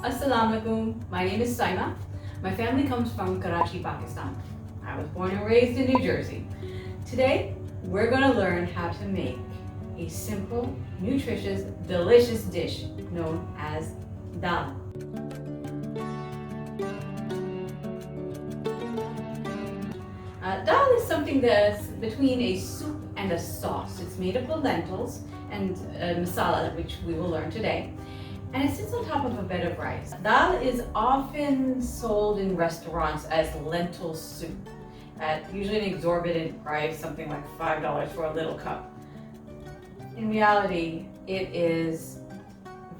Assalamu alaikum. My name is Saima. My family comes from Karachi, Pakistan. I was born and raised in New Jersey. Today, we're going to learn how to make a simple, nutritious, delicious dish known as dal. Dal is something that's between a soup and a sauce. It's made up of lentils and masala, which we will learn today. And it sits on top of a bed of rice. Dal is often sold in restaurants as lentil soup at usually an exorbitant price, something like $5 for a little cup. In reality, it is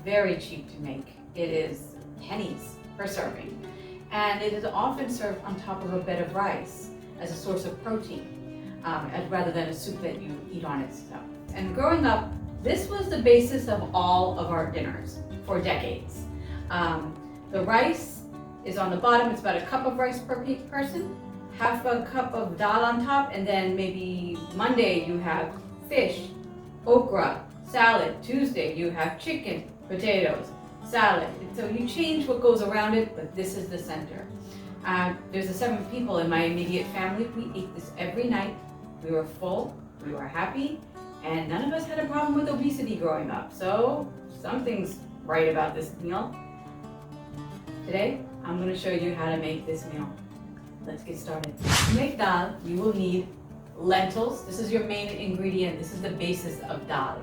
very cheap to make. It is pennies per serving. And it is often served on top of a bed of rice as a source of protein, rather than a soup that you eat on itself. And growing up, this was the basis of all of our dinners for decades. The rice is on the bottom. It's about a cup of rice per person, half a cup of dal on top, and then maybe Monday you have fish, okra, salad. Tuesday you have chicken, potatoes, salad. And so you change what goes around it, but this is the center. There's 7 people in my immediate family. We ate this every night. We were full, we were happy, and none of us had a problem with obesity growing up. So something's right about this meal. Today, I'm going to show you how to make this meal. Let's get started. To make dal, you will need lentils. This is your main ingredient. This is the basis of dal.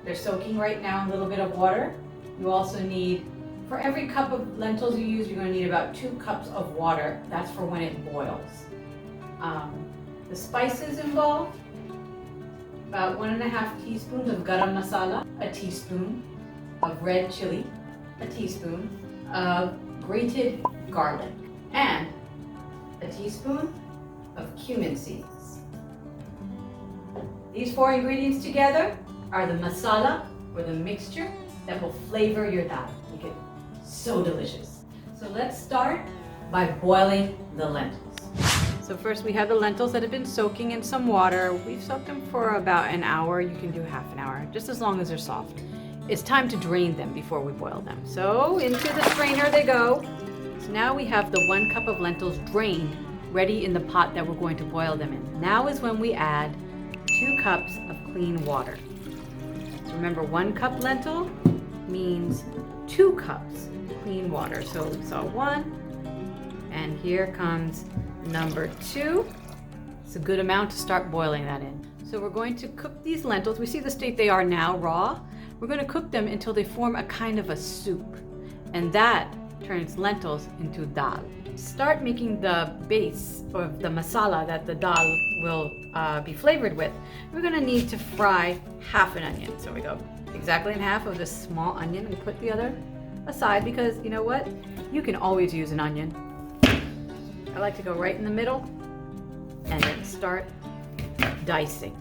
They're soaking right now in a little bit of water. You also need, for every cup of lentils you use, you're going to need about 2 cups of water. That's for when it boils. The spices involved, about 1.5 teaspoons of garam masala, a teaspoon of red chili, a teaspoon of grated garlic, and a teaspoon of cumin seeds. These 4 ingredients together are the masala, or the mixture, that will flavor your dal. Make it so delicious. So let's start by boiling the lentils. So first we have the lentils that have been soaking in some water. We've soaked them for about an hour. You can do half an hour, just as long as they're soft. It's time to drain them before we boil them. So into the strainer they go. So now we have the 1 cup of lentils drained, ready in the pot that we're going to boil them in. Now is when we add 2 cups of clean water. So remember, 1 cup lentil means 2 cups clean water. So we saw 1, and here comes number 2. It's a good amount to start boiling that in. So we're going to cook these lentils. We see the state they are now, raw. We're going to cook them until they form a kind of a soup, and that turns lentils into dal. Start making the base of the masala that the dal will be flavored with. We're going to need to fry half an onion. So we go exactly in half of this small onion and put the other aside, because you know what? You can always use an onion. I like to go right in the middle and then start dicing.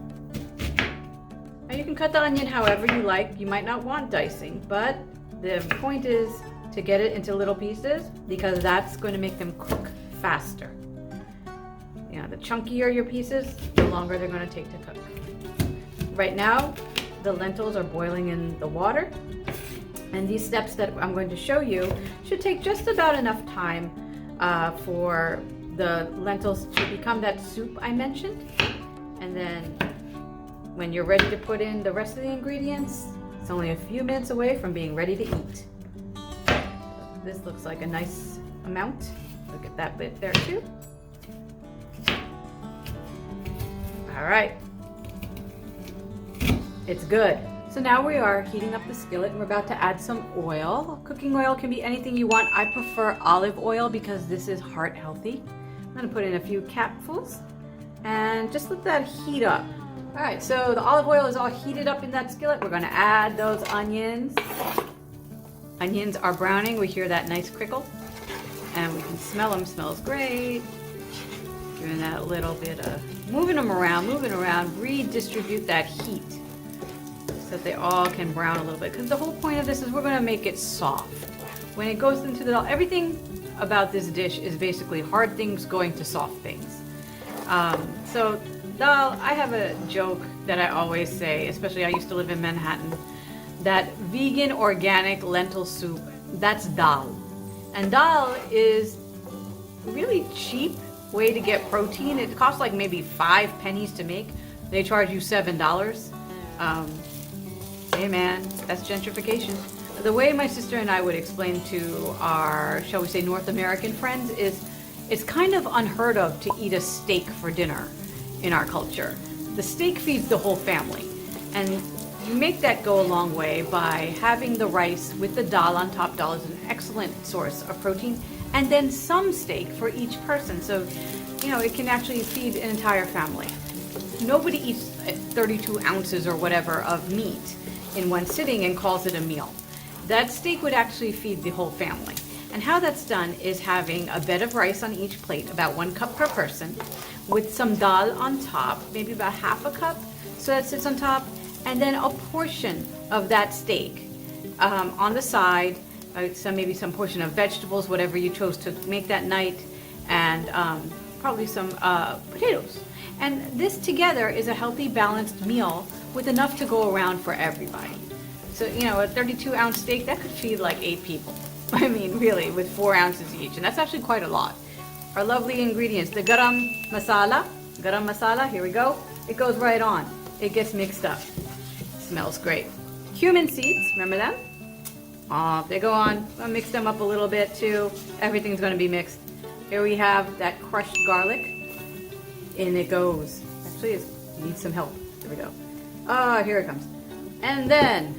Now you can cut the onion however you like. You might not want dicing, but the point is to get it into little pieces, because that's going to make them cook faster. You know, the chunkier your pieces, the longer they're going to take to cook. Right now, the lentils are boiling in the water, and these steps that I'm going to show you should take just about enough time for the lentils to become that soup I mentioned. And then when you're ready to put in the rest of the ingredients, it's only a few minutes away from being ready to eat. This looks like a nice amount. Look at that bit there too. All right, it's good. So now we are heating up the skillet and we're about to add some oil. Cooking oil can be anything you want. I prefer olive oil because this is heart healthy. I'm gonna put in a few capfuls and just let that heat up. All right, so the olive oil is all heated up in that skillet. We're gonna add those onions. Onions are browning. We hear that nice crickle and we can smell them. Smells great. Doing that little bit of moving them around, redistribute that heat so that they all can brown a little bit. Because the whole point of this is we're gonna make it soft. When it goes into the dal, everything about this dish is basically hard things going to soft things. So dal, I have a joke that I always say, especially I used to live in Manhattan, that vegan organic lentil soup That's dal. And dal is a really cheap way to get protein. It costs like maybe 5 pennies to make. They charge you $7. Hey man, that's gentrification. The way my sister and I would explain to our, shall we say, North American friends is it's kind of unheard of to eat a steak for dinner in our culture. The steak feeds the whole family. And you make that go a long way by having the rice with the dal on top. Dal is an excellent source of protein. And then some steak for each person. So, you know, it can actually feed an entire family. Nobody eats 32 ounces or whatever of meat in one sitting and calls it a meal. That steak would actually feed the whole family. And how that's done is having a bed of rice on each plate, about 1 cup per person, with some dal on top, maybe about half a cup, so that sits on top, and then a portion of that steak on the side, maybe some portion of vegetables, whatever you chose to make that night, and probably some potatoes. And this together is a healthy, balanced meal with enough to go around for everybody. So, you know, a 32-ounce steak, that could feed like 8 people. I mean, really, with 4 ounces each, and that's actually quite a lot. Our lovely ingredients, the garam masala, here we go. It goes right on. It gets mixed up. Smells great. Cumin seeds, remember them? They go on. I'll mix them up a little bit too. Everything's gonna be mixed. Here we have that crushed garlic. In it goes. Actually, it needs some help. There we go. Here it comes. And then,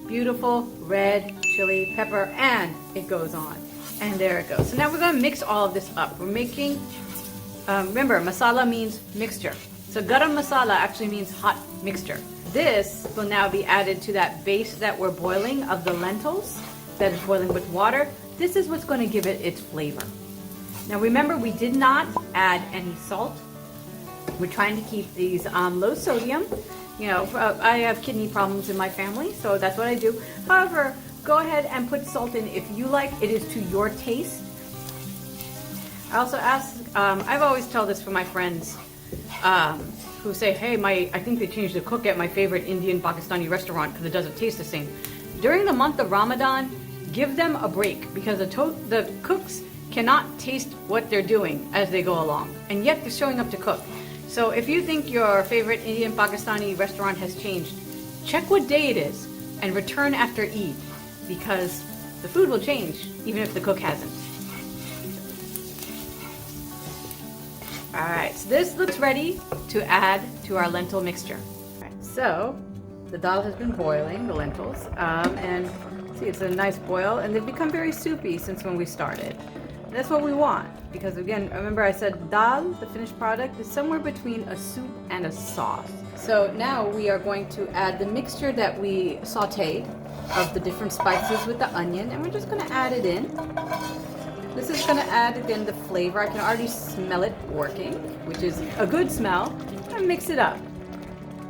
beautiful red chili pepper, and it goes on. And there it goes. So now we're gonna mix all of this up. We're making, remember, masala means mixture. So garam masala actually means hot mixture. This will now be added to that base that we're boiling of the lentils that is boiling with water. This is what's going to give it its flavor. Now remember, we did not add any salt. We're trying to keep these low sodium. You know, I have kidney problems in my family, so that's what I do. However, go ahead and put salt in if you like. It is to your taste. I also ask, I've always told this for my friends who say, hey, I think they changed the cook at my favorite Indian Pakistani restaurant because it doesn't taste the same. During the month of Ramadan, give them a break because the cooks cannot taste what they're doing as they go along, and yet they're showing up to cook. So if you think your favorite Indian Pakistani restaurant has changed, check what day it is and return after Eid, because the food will change even if the cook hasn't. Alright, so this looks ready to add to our lentil mixture. Alright, so the dal has been boiling, the lentils, and see, it's a nice boil, and they've become very soupy since when we started. And that's what we want, because again, remember I said dal, the finished product, is somewhere between a soup and a sauce. So now we are going to add the mixture that we sauteed of the different spices with the onion, and we're just going to add it in. This is going to add, again, the flavor. I can already smell it working, which is a good smell. And mix it up.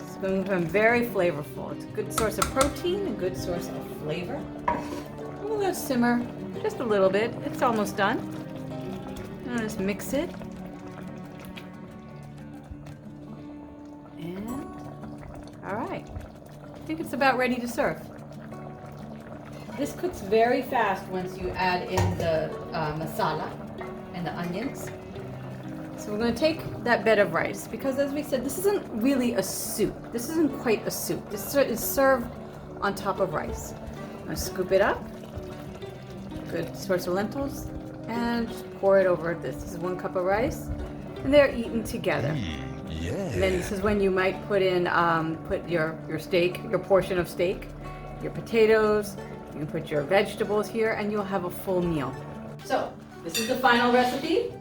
It's going to become very flavorful. It's a good source of protein, a good source of flavor. We'll let it simmer just a little bit. It's almost done. I'll just mix it. And, all right. I think it's about ready to serve. This cooks very fast once you add in the masala and the onions. So we're going to take that bed of rice, because as we said, this isn't really a soup. This isn't quite a soup. This is served on top of rice. I'm going to scoop it up. Good source of lentils. And just pour it over this. This is 1 cup of rice. And they're eaten together. Yeah. And then this is when you might put in, put your steak, your portion of steak, your potatoes. You can put your vegetables here, and you'll have a full meal. So, this is the final recipe.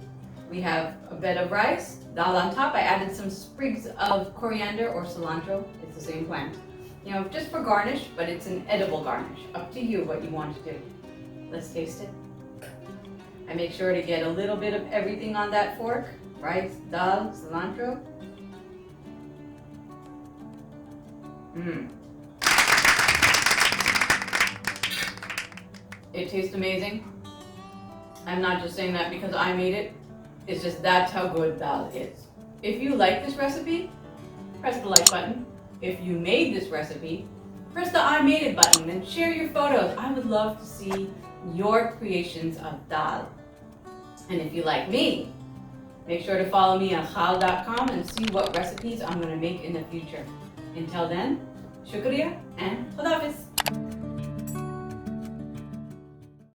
We have a bed of rice, dal on top. I added some sprigs of coriander or cilantro. It's the same plant. You know, just for garnish, but it's an edible garnish. Up to you what you want to do. Let's taste it. I make sure to get a little bit of everything on that fork. Rice, dal, cilantro. It tastes amazing. I'm not just saying that because I made it. It's just that's how good dal is. If you like this recipe, press the like button. If you made this recipe, press the I made it button and share your photos. I would love to see your creations of dal. And if you like me, make sure to follow me on khal.com and see what recipes I'm going to make in the future. Until then, shukriya and